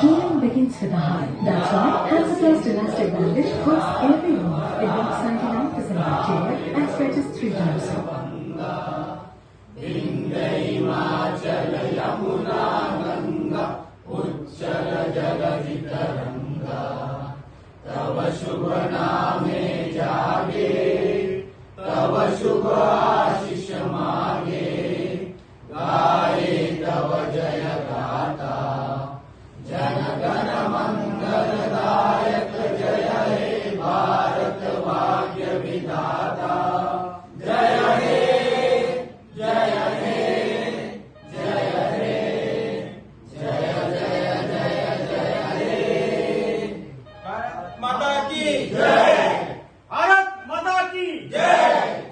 Healing begins with the heart. That's why Hansaplast Elastic Bandage coats every wound. It blocks 99% bacteria and stretches 3 times so. माता की जय, भारत माता की जय।